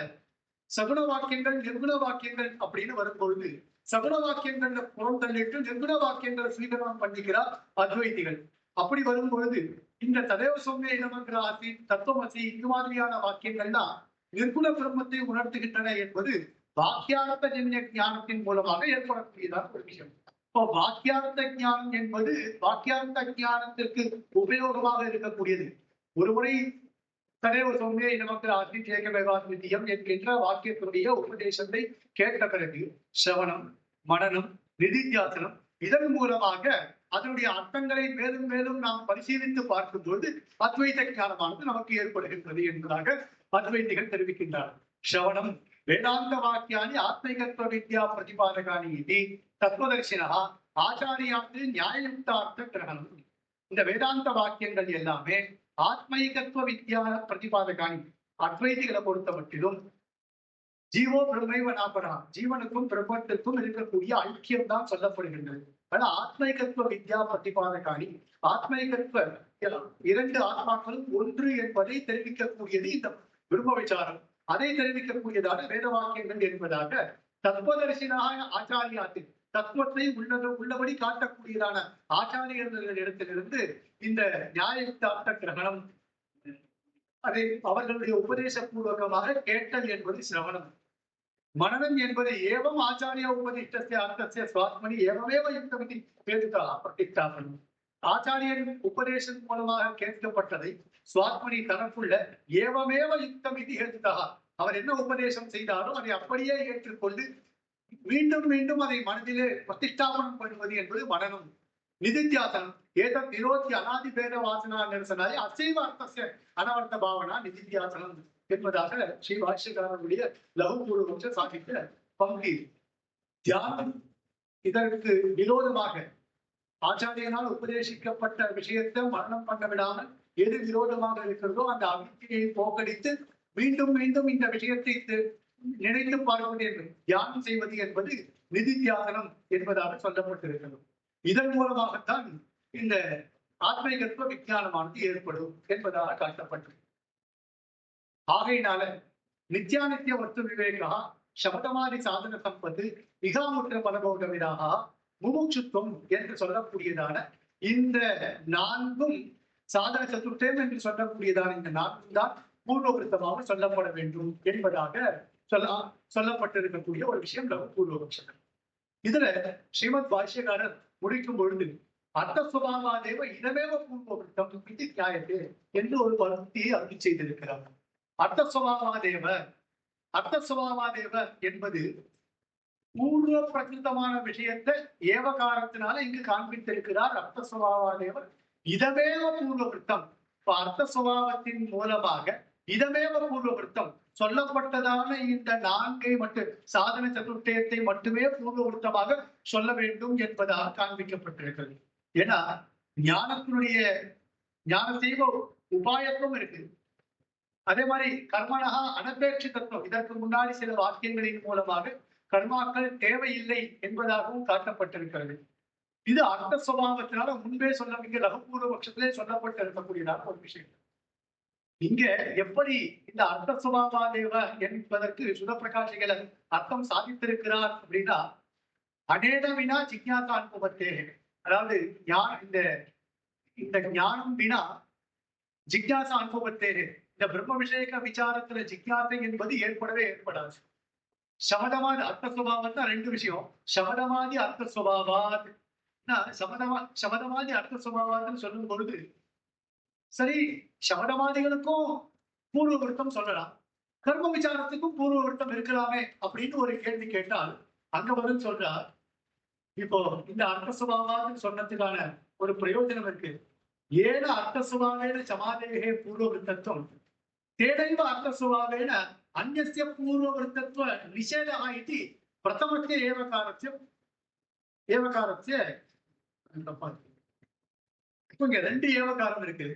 சகுண வாக்கியங்கள் நிர்குண வாக்கியங்கள் அப்படின்னு வரும்பொழுது சகுண வாக்கியங்கள்ல புறம் தள்ளிட்டு நிர்குண வாக்கியங்களை ஸ்வீகரணம் பண்ணிக்கிறார் அத்வைதிகள். அப்படி வரும் பொழுது இந்த சதேவ சௌமிய இதமத்திர ஆசி, தத்துவமசி, இது மாதிரியான வாக்கியங்கள்லாம் நிர்குண பிரம்மத்தை உணர்த்துகின்றன என்பது வாக்கியார்த்த ஜன்ய ஞானத்தின் மூலமாக ஏற்படக்கூடியதான ஒரு விஷயம். இப்போ வாக்கியார்த்த ஞானம் என்பது வாக்கியார்த்த ஞானத்திற்கு உபயோகமாக இருக்கக்கூடியது. ஒருமுறை சதேவ சௌமிய இதமத்திர ஆசி சேகவேவாத்விதீயம் என்கின்ற வாக்கியத்தினுடைய உபதேசத்தை கேட்ட பிறகு சிரவணம், மனனம், நிதித்தியாசனம், இதன் மூலமாக அதனுடைய அர்த்தங்களை மேலும் மேலும் நாம் பரிசீலித்து பார்க்கும் பொழுது அத்வைத ஞானமானது நமக்கு ஏற்படுகின்றது என்பதாக அத்வைதிகள் தெரிவிக்கின்றார். ஸ்ரவணம் வேதாந்த வாக்கியானி ஆத்மீகத்துவ வித்யா பிரதிபாதகானி இது தத்துவதர்சினா ஆச்சாரியாத்து நியாயயுக்தார்த்த கிரகணம். இந்த வேதாந்த வாக்கியங்கள் எல்லாமே ஆத்மீகத்துவ வித்யா பிரதிபாதகானி, அத்வைதிகளை பொறுத்த மட்டிலும் ஜீவோ பிரம்மைவ நாபரா, ஜீவனுக்கும் பிரம்மத்திற்கும் இருக்கக்கூடிய ஐக்கியம் தான் சொல்லப்படுகின்றது. ஆனா ஆத்மீகத்துவ வித்யா பிரதிபாதகானி, ஆத்மீகத்துவ இரண்டு ஆத்மாக்களும் ஒன்று என்பதை தெரிவிக்கக்கூடியது இந்த பிரம்ம விசாரம். அதை தெரிவிக்கக்கூடியதான வேத வாக்கியங்கள் என்பதாக தத்துவதரிசனாக ஆச்சாரியாத்தில் தத்துவத்தை உள்ளபடி காட்டக்கூடியதான ஆச்சாரியர்களிடத்திலிருந்து இந்த நியாயயுக்தார்த்த கிரகணம், அதை அவர்களுடைய உபதேச பூர்வகமாக கேட்டல் என்பது சிரவணம். மனநம் என்பது ஏவம் ஆச்சாரிய உபதிஷ்டஸ்ய அர்த்தஸ்ய ஸ்வாத்மனி ஏவமேவ யுக்தமிதி பேதுதா பிரதிஷ்டாபனம். ஆச்சாரியன் உபதேசம் மூலமாக கேட்கப்பட்டதை சுவாத்மனி தனக்குள்ள ஏவமேவ யுக்தம் இது ஹேதுதா, அவர் என்ன உபதேசம் செய்தாலும் அதை அப்படியே ஏற்றுக்கொண்டு மீண்டும் மீண்டும் அதை மனதிலே பிரதிஷ்டாபனம் பண்ணுவது என்பது மனனம். நிதித்தியாசனம் ஏதம் விரோதி அனாதி பேத வாசனா நிரசனாய் அசைவ அர்த்தஸ்ய அனவர்த்த பாவனா நிதித்தியாசனம் என்பதாக ஸ்ரீ பாஷ்யக்காரனுடைய லகுபூர்வ சாகித்ய பங்கி. தியானம் இதற்கு விரோதமாக ஆச்சாரியனால் உபதேசிக்கப்பட்ட விஷயத்தை மரணம் பண்ண விடாமல் எது விரோதமாக இருக்கிறதோ அந்த அவித்தியை போக்கடித்து மீண்டும் மீண்டும் இந்த விஷயத்தை நினைத்து பார்ப்பது என்று தியானம் செய்வது என்பது நிதித்தியாசனம் என்பதாக சொல்லப்பட்டிருக்கிறது. இதன் மூலமாகத்தான் இந்த ஆத்மீகத்துவ விஞ்ஞானமானது ஏற்படும் என்பதாக காட்டப்பட்டது. ஆகையினால நித்யானித்ய வஸ்து விவேகா சபதமாதி சாதன சம்பத்து மிகாமுற்ற பலபோகவிதாக முமுட்சுத்துவம் என்று சொல்லக்கூடியதான இந்த நான்கும் சாதன சதுர்த்தம் என்று சொல்லக்கூடியதான இந்த நான்கும் தான் பூர்வவிருத்தமாக சொல்லப்பட வேண்டும் என்பதாக சொல்லப்பட்டிருக்கக்கூடிய ஒரு விஷயம் பூர்வபக்ஷம். இதுல ஸ்ரீமத் பாஷ்யக்காரர் முடிக்கும் பொழுது அர்த்த சுபாவாதேவ இடமேவ பூர்வவிருத்தம் இது நியாயத்தே என்று ஒரு பகுதியை அருளி செய்திருக்கிறார். அர்த்த சுபாவாதேவ என்பது பூர்வ பிரகிருத்தமான விஷயத்தை ஏவகாரத்தினால இங்கு காண்பித்திருக்கிறார். அர்த்த சுபாவாதேவ இதமேவ பூர்வவிருத்தம். அர்த்த சுபாவத்தின் மூலமாக இதமேவ பூர்வவிருத்தம் சொல்லப்பட்டதான இந்த நான்கை மட்டும் சாதன சதுர்த்தயத்தை மட்டுமே பூர்வவிருத்தமாக சொல்ல வேண்டும் என்பதாக காண்பிக்கப்பட்டிருக்கிறது. ஏன்னா ஞானத்தினுடைய ஞானத்தைவ உபாயத்துவம் இருக்கு. அதே மாதிரி கர்மனகா அனபேட்சிதத்துவம், இதற்கு முன்னாடி சில வாக்கியங்களின் மூலமாக கர்மாக்கள் தேவையில்லை என்பதாகவும் காட்டப்பட்டிருக்கிறது. இது அர்த்த சுபாவத்தினால முன்பே சொல்ல லகுபூர்வ பட்சத்திலே சொல்லப்பட்டு இருக்கக்கூடியதான ஒரு விஷயம். இங்க எப்படி இந்த அர்த்த சுபாவாதேவ என்பதற்கு சுதப்பிரகாசிகள் அர்த்தம் சாதித்திருக்கிறார் அப்படின்னா, அநேத வினா ஜிக்ஞாசா அனுபவத்தே, அதாவது இந்த ஞானம் வினா ஜிக்ஞாசா அனுபவத்தே, இந்த பிரம்ம விஷயக விசாரத்துல ஜிக்ஞாசை என்பது ஏற்படாது. சமதமாதி அர்த்த சுபாவம் தான் ரெண்டு விஷயம். சமதமாதி அர்த்த சுபாவாத், சமதமாதி அர்த்த சுபாவாத்னு சொல்லும் பொழுது சரி, சமதமாதிகளுக்கும் பூர்வ விருத்தம் சொல்லலாம், கர்ம விசாரத்துக்கும் பூர்வ விருத்தம் இருக்கலாமே அப்படின்னு ஒரு கேள்வி கேட்டால் அங்க பதில் சொல்றார். இப்போ இந்த அர்த்த சுபாவான்னு சொன்னதுக்கான ஒரு பிரயோஜனம் இருக்கு. ஏன அர்த்த சுபாவேன சமாதேகே பூர்வ விருத்தத்துவம் தேனைவ அர்த்த சுபாவேன அந்நிய பூர்வ விருத்தத்துவ நிஷேதா இது பிரதமத்திய ஏவகாரத்திய இங்க ரெண்டு ஏவகாரம் இருக்கு.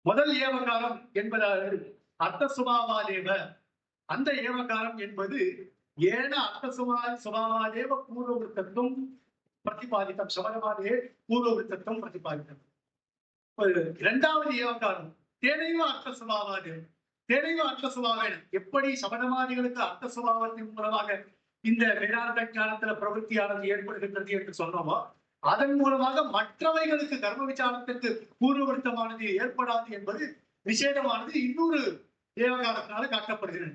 முதல் ஏவகாரம் என்பதாவது அர்த்த சுபாவாதேவ. அந்த ஏவகாரம் என்பது ஏன அர்த்த சுபாவாதேவ பூர்வவிருத்தத்துவம் பிரதிபாதித்தம், சமதமாதே பூர்வவிருத்தத்துவம் பிரதிபாதித்தம். இரண்டாவது ஏவகாரம் தேனைவ அர்த்த சுபாவாதேவ. தேனைவ அர்த்த சுபாவேன, எப்படி சமதமாதிகளுக்கு அர்த்த சுபாவத்தின் மூலமாக இந்த வேதாந்த ஞானத்துல பிரவೃತ್ತಿயானது ஏற்படுகின்றது என்று சொன்னோமோ, அதன் மூலமாக மற்றவைகளுக்கு கர்ம விசாரத்திற்கு பூர்வவிருத்தமானது ஏற்படாது என்பது நிஷேதமானது இன்னொரு ஏவகாரத்தினால காட்டப்படுகிறது.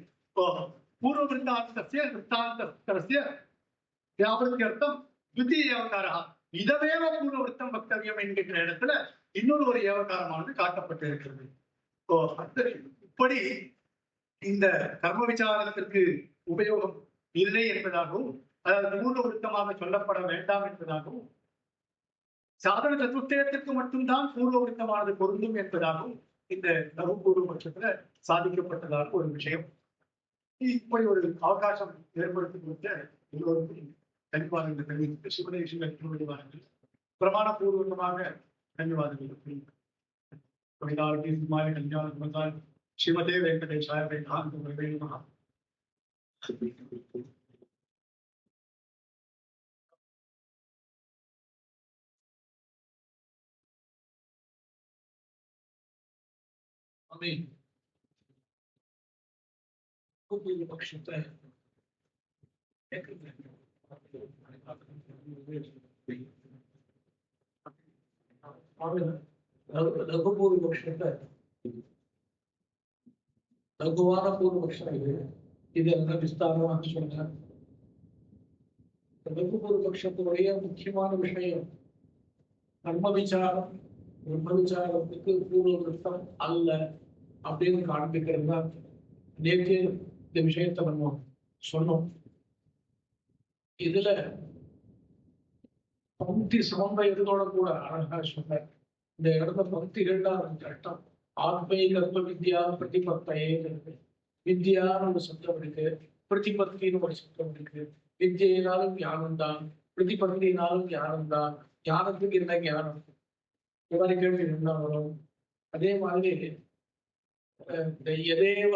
பூர்வவிருத்தாந்தஸ்ய விருத்தாந்தஸ்ய வியாபத்தியர்த்தம் துதி ஏவகாரா இதவேவ பூர்வவிருத்தம் வக்தவியம் என்கின்ற இடத்துல இன்னொரு ஒரு ஏவகாரமானது காட்டப்பட்டிருக்கிறது. இப்படி இந்த கர்ம விசாரத்திற்கு உபயோகம் இல்லை என்பதாகவும், அதாவது பூர்வவிருத்தமாக சொல்லப்பட வேண்டாம் என்பதாகவும், சாதன சதுர்த்தயத்திற்கு மட்டும்தான் பூர்வவிருத்தமானது பொருந்தும் என்பதாகவும் இந்த லகுபூர்வ பட்சத்துல சாதிக்கப்பட்டதாக ஒரு விஷயம். இப்படி ஒரு அவகாசம் ஏற்படுத்தி கொடுத்த எல்லோருக்கும் தனிவாதங்கள் தெரிவித்து சிவனேஸ்வரர்கள் பிரமாண பூர்வகமாக தனிவாதங்கள் ஸ்ரீமதே வெங்கடேசாய வேதாந்த பட்சத்தை லகுபூர்வ பட்சத்தை லகுவான பூர்வ பட்சம் இது என்ன விஸ்தாரமாக சொல்றேன். லகுபூர்வ பட்சத்துடைய முக்கியமான விஷயம் கர்ம விசாரம் பிரம்ம விசாரத்துக்கு பூர்வ விருத்தம் அல்ல அப்படின்னு காண்பிக்கிறது தான். நேற்று இந்த விஷயத்தை நம்ம சொன்னோம். இதுல பக்தி சமன்வயத்தோட கூட அழகா சொன்னார். இந்த இடத்துல பக்தி இரண்டாவது கட்டம் ஆத்மை கர்ம வித்யா பிரதிபத்தையே இருக்கு. வித்யான்னு ஒரு சப்தம் இருக்கு, பிரதிபத்தின்னு ஒரு சப்தம் இருக்கு. வித்யினாலும் ஞானம் தான், பிரதிபத்தினாலும் ஞானம் தான். ஞானத்துக்கு என்ன ஞானம், இந்த மாதிரி கேள்வி என்ன வரும். அதே மாதிரி இந்த எதேவ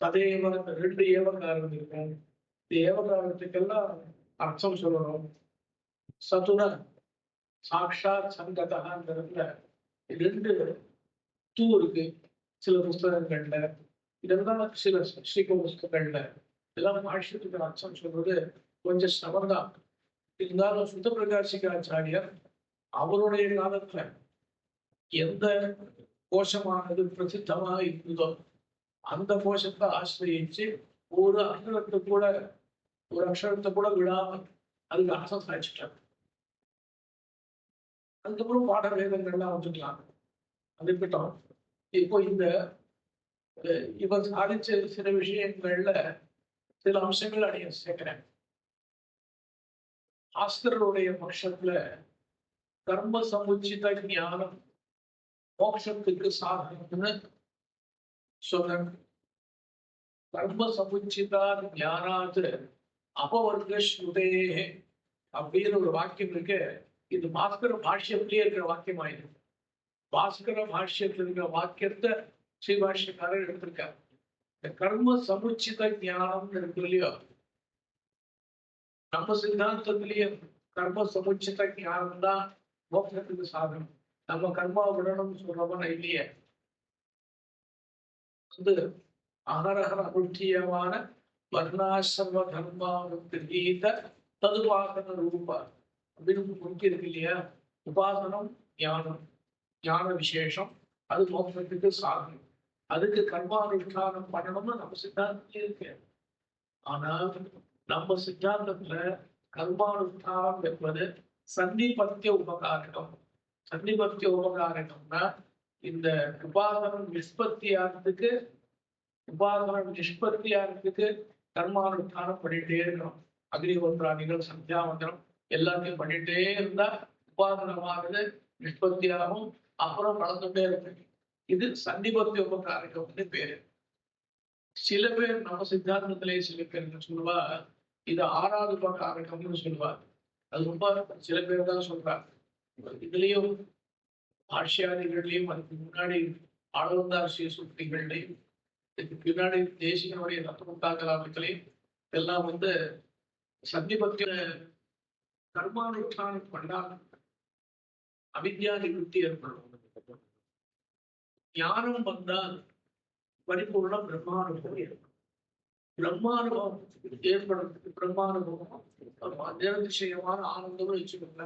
ததேவ ரெண்டு ஏவகாரம் இருக்கும். இந்த ஏவகாரத்துக்கெல்லாம் அர்த்தம் சொல்லணும். சதுர சாட்சாத் சங்கதகாங்கிறதுல ரெண்டு தூ இருக்கு சில புஸ்தகங்கள்ல, இதெல்லாம் சில ஸ்ரீக புஸ்தகங்கள்ல இதெல்லாம் பாஷ்யத்துக்கு அர்த்தம் சொல்றது கொஞ்சம் சிரமம்தான். இருந்தாலும் சுத்த பிரகாசிகாச்சாரியர் அவருடைய காலத்துல எந்த கோஷமானது பிரசித்தமாக இருந்ததோ அந்த கோஷத்தை ஆசிரியிச்சு ஒரு அக்ஷரத்தை கூட விடாம அதுக்கு அர்த்தம் சாதிச்சுட்டாங்க. அதுக்கப்புறம் பாட வேதங்கள்லாம் வந்துக்கலாம். அது இருக்கட்டும். இப்போ இந்த இவர் சாதிச்ச சில விஷயங்கள்ல சில அம்சங்கள் அடைய சேர்க்கிறேன். ஆஸ்கருடைய பட்சத்துல கர்ம சமுச்சித ஞானம் மோட்சத்துக்கு சாதனம்னு சொல்றாங்க. கர்ம சமுச்சிதா ஞானாது அபவர்க்க ஸ்ருதே அப்படின்னு ஒரு வாக்கியம் இருக்கு. இது பாஸ்கர பாஷ்யத்திலேயே இருக்கிற வாக்கியம் ஆயிருக்கு. பாஸ்கர பாஷ்யத்தில் இருக்கிற வாக்கியத்தை ஸ்ரீபாஷ்யக்காரர் எடுத்திருக்காரு. இந்த கர்ம சமுச்சித ஞானம் இருக்கு இல்லையோ, நம்ம சித்தாந்தத்திலேயே கர்ம சமுச்சித ஞானம் தான் மோட்சத்துக்கு சாதனம். நம்ம கர்மா விடணும்னு சொல்றவன இல்லையே. வந்து அகரகர முக்கியமான வர்ணாசிரம தர்மாவுக்கு ததுபாசன ரூப அப்படின்னு முக்கியம் இருக்கு இல்லையா. உபாசனம் ஞானம், ஞான விசேஷம், அது மோட்சத்துக்கு சாதனம். அதுக்கு கர்மானுஷ்டானம் பண்ணணும்னு நம்ம சித்தாந்தத்திலே இருக்கு. ஆனால் நம்ம சித்தாந்தத்துல கர்மானுஷ்டானம் என்பது சன்னிபத்திய உபகாரகம். சன்னிபத்திய உபகாரகம்னா இந்த உபாசனம் நிஷ்பத்தியானதுக்கு கர்மானுஷ்டானம் பண்ணிட்டே இருக்கணும். அக்னிஹோத்ராதிகள், சந்தியாவந்தனம் எல்லாத்தையும் பண்ணிட்டே இருந்தா உபாசனமானது நிஷ்பத்தியாகும். அப்புறம் வளர்ந்துட்டே இருக்கு. இது சன்னிபத்திய உபகாரகம்னு பேரு. சில பேர் நம்ம சித்தாந்தத்திலே சில பேர் சொல்லுவா இது ஆறாவது உபகாரகம்னு சொல்லுவார். அது ரொம்ப சில பேர் தான் சொல்றாங்க. இதுலயும் ஆட்சியாதிகள்லையும் அதுக்கு முன்னாடி ஆளவந்தார் சுத்திகள்லையும் இதுக்கு பின்னாடி தேசிகனுடைய ரத்தமுத்தாக்கலாமத்திலையும் எல்லாம் வந்து சன்னிபத்திய கர்மானுஷ்டானம் பண்ணால் அவித்யா நிவர்த்தி ஏற்படும். ஞானம் வந்தால் பரிபூர்ண பிரம்மானுபவம் ஏற்படும். பிரம்மானுபவம் ஏற்படுறதுக்கு பிரம்மானுபவம் நிரதிசயமான ஆனந்தம் வச்சுக்கோங்க.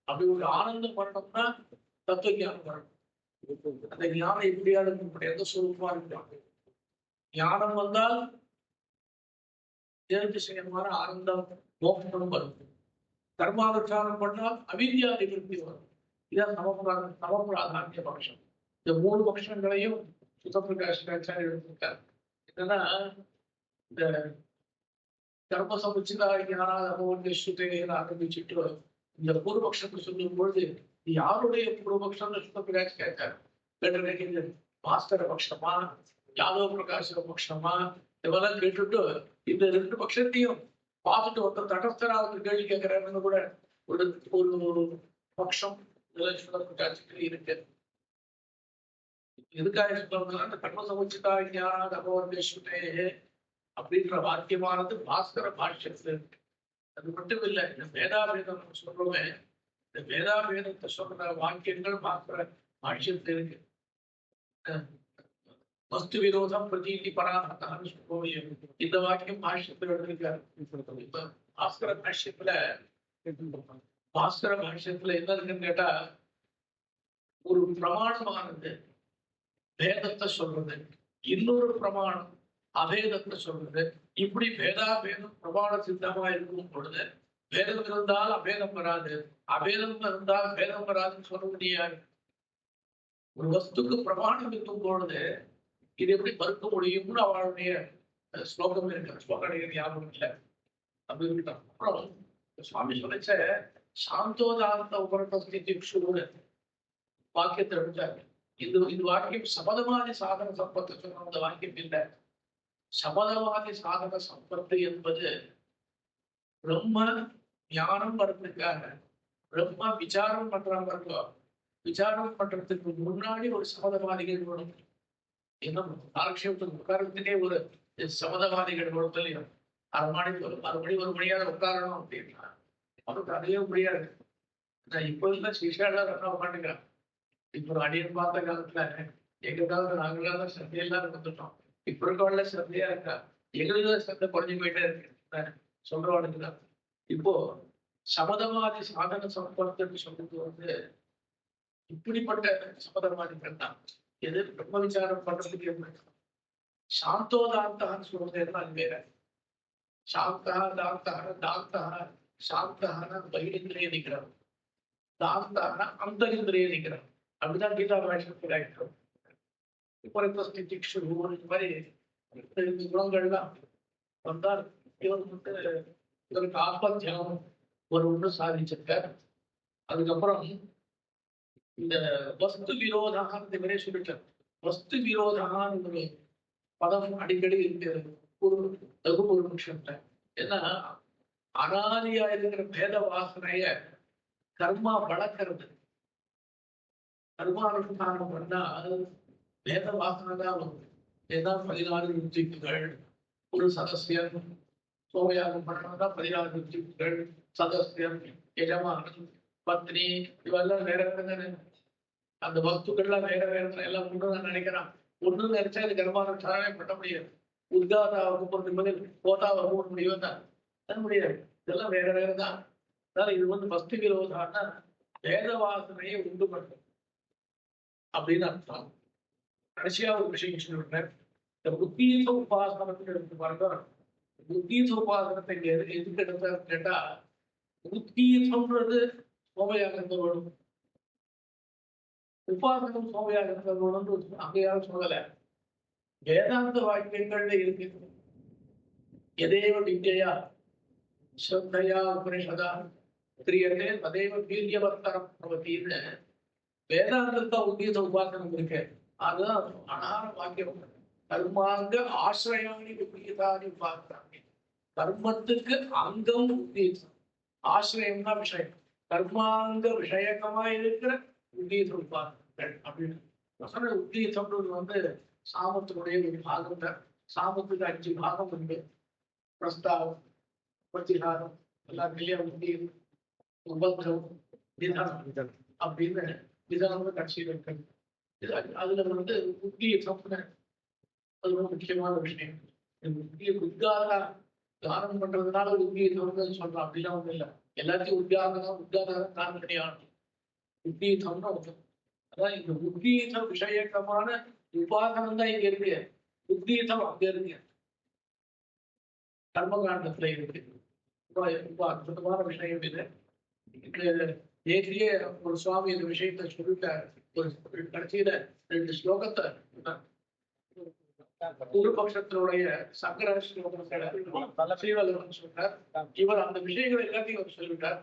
அப்படி ஒரு ஆனந்தம் வரணும்னா தத்துவ ஞானம் வரணும். அந்த ஞானம் எப்படியாவது எந்த சுரூபமா இருப்பாங்க. ஞானம் வந்தால் நிரதிசயமான ஆனந்தம் மோகமும் வரும். கர்மானுஷ்டானம் பண்ணால் அவித்யா நிவர்த்தி வரும். இதான் சமப்பிராதானிய பட்சம். இந்த மூணு பட்சங்களையும் சுத்தப்பிரகாஷாச்சாரிய எடுத்திருக்காரு. என்னன்னா இந்த கர்ம சமுச்சிதா ஞானாதமோன்யசுதேன்னு ஆரம்பிச்சுட்டு இந்த பூர்வபக்ஷத்தை சொல்லும் பொழுது யாருடைய பூர்வபக்ஷம்னு சுத்தப்பிரகாஷ் கேட்டார். கேட்டு பாஸ்கர பட்சமா யாதவ பிரகாச பட்சமா இதெல்லாம் கேட்டுட்டு இந்த ரெண்டு பட்சத்தையும் பார்த்துட்டு ஒருத்தர் தடஸ்தராவுக்கு கேள்வி கேட்கிறாருன்னு கூட ஒரு ஒரு பட்சம் சுத்தப்பிரகாசத்துக்கு இருக்கு. எதுக்காக சொல்றதுன்னா அந்த கர்ம சமுச்சிதா ஞானாதமோன்யசுதே அப்படின்ற வாக்கியமானது பாஸ்கர பாஷ்யத்துல இருக்கு. அது மட்டும் இல்லை, இந்த வேதாபேதம் சொல்றோமே, இந்த வேதாபேதத்தை சொல்ற வாக்கியங்கள் பாஸ்கர பாஷ்யத்துல இருக்கு. வஸ்து விரோதம் பிரதீதி பராமத்தான்னு சொல்றோம். இந்த வாக்கியம் பாஷ்யத்துல எடுத்திருக்காரு. இப்ப பாஸ்கர பாஷ்யத்துல என்ன இருக்குன்னு கேட்டா, ஒரு பிரமாணமானது வேதத்தை சொல்றது, இன்னொரு பிரமாணம் அபேதத்தை சொல்றது. இப்படி பேதம் பிரமாண சித்தமா இருக்கும் பொழுது வேதம் இருந்தால் அபேதம் வராது, அபேதம் இருந்தால் வேதம் வராதுன்னு சொல்ல முடியாது. ஒரு வஸ்துக்கு பிரமாணம் இருக்கும் பொழுது இது எப்படி மறுக்க முடியும்னு அவளுடைய ஸ்லோகம் இருக்கு. ஸ்லோகம் ஞாபகம் இல்லை. அப்படி இருக்கட்டும். அப்புறம் சுவாமி சொல்லிச்ச சாந்தோதாந்த உபரஸ்திதிக்ஷுன்னு வாக்கியத்தை எடுத்தாரு. இது வாக்கியம் சபதமாதி சாதன சம்பத்தை சொன்ன அந்த வாக்கியம் இல்லை. சபதவாதி சாதன சம்பத்து என்பது பிரம்ம ஞானம் வர்றதுக்காக பிரம்ம விசாரம் பண்றாங்க. விசாரம் பண்றதுக்கு முன்னாடி ஒரு சபதவாதிகள் வரும். இன்னும் காலக்ஷேபத்துக்கு உட்காரத்துக்கே ஒரு சபதவாதிகள் கொடுத்தலையும் மறுபடி ஒரு மணியாவது உட்காரணும் அப்படின்னா அவனுக்கு அதே முடியாது. இப்போ இல்லை சிஷாலாம் என்ன உட்காந்துக்கிறான். இப்போ அடியன் பார்த்த காலத்துல எங்க காலத்துல நாங்களாம் சந்தையெல்லாம் வந்துட்டோம். இப்ப இருக்கவங்கள சந்தையா இருக்கா, எங்களுக்கு சந்தை குறைஞ்சு போயிட்டே இருக்கு சொல்றவாளுக்கு தான். இப்போ சமதமாதி சாதன சம்பத்துன்னு சொல்றது வந்து இப்படிப்பட்ட சமதமாதிகள் தான். எது பிரம்ம விசாரம் பண்றதுக்கு என்ன சாந்தோதாந்தான்னு சொல்றது எல்லாம் வேற. சாந்தா தாந்தா தாந்தா சாந்தான பகிரேந்திரிய நிகரம், தாந்தான அந்தரிந்திரிய நிகரம். அப்படிதான் கீதா பாஷத்துல இருக்கிறோம். திக்ஷு இந்த மாதிரி குணங்கள்லாம் வந்தால் இவர் வந்து இவருக்கு ஆத்மத்தியானம் ஒரு ஒன்று சாதிச்சிருக்கார். அதுக்கப்புறம் இந்த வஸ்து விரோதான்னு இவரே சொல்லிட்டார். வஸ்து விரோதான்னு ஒரு பதம் அடிக்கடி ஒரு லகு நிமிஷம்ல. ஏன்னா அனாதியா இருக்கிற பேத வாசனைய கர்மா வளர்க்கறது. கர்மானுஷ்டானம் பண்ணா வேத வாசனை தான் வரும். ஏன்னா 14 ருத்திகள், ஒரு சதஸ்யம் சோமயாகம் பண்ணா 14 ருத்திகள், சதஸ்யம், எஜமானன், பத்னி, இவெல்லாம் வேற வேற. அந்த வஸ்துக்கள்லாம் வேற வேற எல்லாம் ஒன்று நான் நினைக்கிறேன். ஒன்று நினைச்சா இது கர்மானுஷ்டானமே பண்ண முடியாது. உத்காதாவுக்கு போறது பதில் கோதாவாக முடியும் தான் முடியாது. இதெல்லாம் வேற வேற தான். அதனால இது வந்து வஸ்து விரோதான வேத வாசனையை உண்டு பண்ணும் அப்படின்னு அர்த்தம். கடைசியா ஒரு விஷயம் சொல்லிருக்கேன். இந்த புத்தீர்த்த உபாசனத்துக்கு எடுத்து பாருங்க. புத்தீர்த்த உபாசனத்தை எதுக்கு எடுத்த கேட்டா, புத்தீர்த்தம்ன்றது சோமயாகத்தோடு உபாசனம் சோமயாகத்தோடு அங்க யாரும் சொல்லல. வேதாந்த வாக்கியங்கள்ல இருக்கு. எதேவ வித்யா ஸ்ரத்தையா உபனிஷதா கிரியதே ததேவ வீரியவர்த்தரம் பவதின்னு வேதாந்தத்தை உத்தீர்த்த உபாசனம் இருக்கு. அதுதான் அனார வாக்கியம். கர்மாங்க ஆசிரயாணி விபரீதானி உபாசனானி. கர்மத்துக்கு அங்கம் உத்தீர்த்தம், ஆசிரியம்னா விஷயம். கர்மாங்க விஷயக்கமா இருக்கிற உத்தீர்த்த உபாசனங்கள் அப்படின்னு உத்தீர்த்தம்ன்றது வந்து சாமத்தினுடைய ஒரு பாகம் தான். சாமத்துக்கு 5 பாகம் உண்டு. பிரஸ்தாவம், பிரதிகாரம், எல்லாம் கிளியம், உபத்திரம், நிதானம் அப்படின்னு நிதானம் கட்சியில் இருக்கு. அதுல வந்து உத்தீர்த்தம்னு அது ரொம்ப முக்கியமான விஷயம். உத்காரா தானம் பண்றதுனால ஒரு உத்தீர்த்தம் சொல்றோம் அப்படிலாம் ஒண்ணும் இல்லை. எல்லாத்தையும் உத்காரம் தானம் கிடையாது. உத்தீர்த்தம்னு ஒன்று. அதான் இந்த உத்தீர்த்த விஷயக்கமான உபாசனம் தான் இங்க இருக்கு. உத்தீர்த்தம் அங்க இருக்கு, கர்மகாண்டத்துல இருக்கு. ரொம்ப அற்புதமான விஷயம் இது. நேற்றையே ஒரு சுவாமி இந்த விஷயத்தை சொல்லிட்டார். ஒரு கடைசியில 2 ஸ்லோகத்தை பூர்வபக்ஷத்தினுடைய சங்கர ஸ்லோகத்தை ஸ்ரீவல்லவன் சொல்றார். இவர் அந்த விஷயங்கள் எல்லாத்தையும் அவர் சொல்லிட்டார்.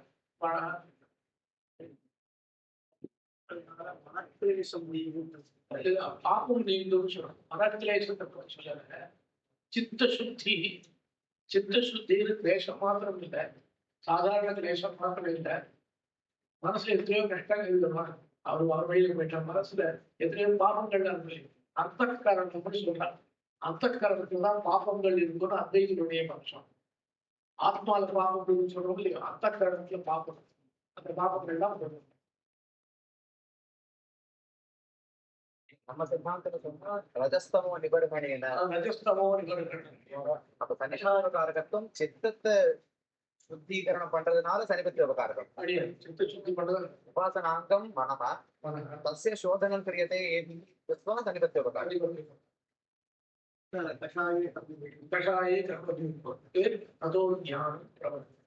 பாப்பம் நீங்கும் சொல்றோம். மனக்கிலேசத்தை சொல்லல. சித்த சுத்தி கிளேசம் மாத்திரம் இல்லை, சாதாரண கிளேசம் மாத்திரம் இல்லை. மனசுல எத்தனையோ கஷ்டங்கள் இருக்குமா, அவர் வழியில் போயிட்ட மனசுல எத்தனையோ பாபங்கள் இருக்கு. அந்தக்கரணம் சொல்றாங்க. அந்தக்கரணத்துல தான் பாபங்கள் இருக்குன்னு அத்வைதிகளுடைய பட்சம். ஆத்மால பாபங்கள் சொல்றோம் இல்லையோ, அந்தக்கரணத்துல பாபம். அந்த பாபங்கள் எல்லாம் வரும். நம்ம சித்தாந்தத்துல சொன்னா ரஜஸ்தமோ நிபர்கணேன. அப்ப சன்னிதான காரகத்துவம் சித்தத்தை சுத்தீகரணம் பண்றதுனால சனிபத்திய உபகாரகம். சித்த சுத்தி பண்றது உபாசனாங்கம் மனமா தஸ்ய சோதனம் கிரியதே ஏதி தஸ்மா சனிபத்திய உபகாரம். கஷாயே கர்ம அதோ ஞானம் பிரவர்த்தனம்.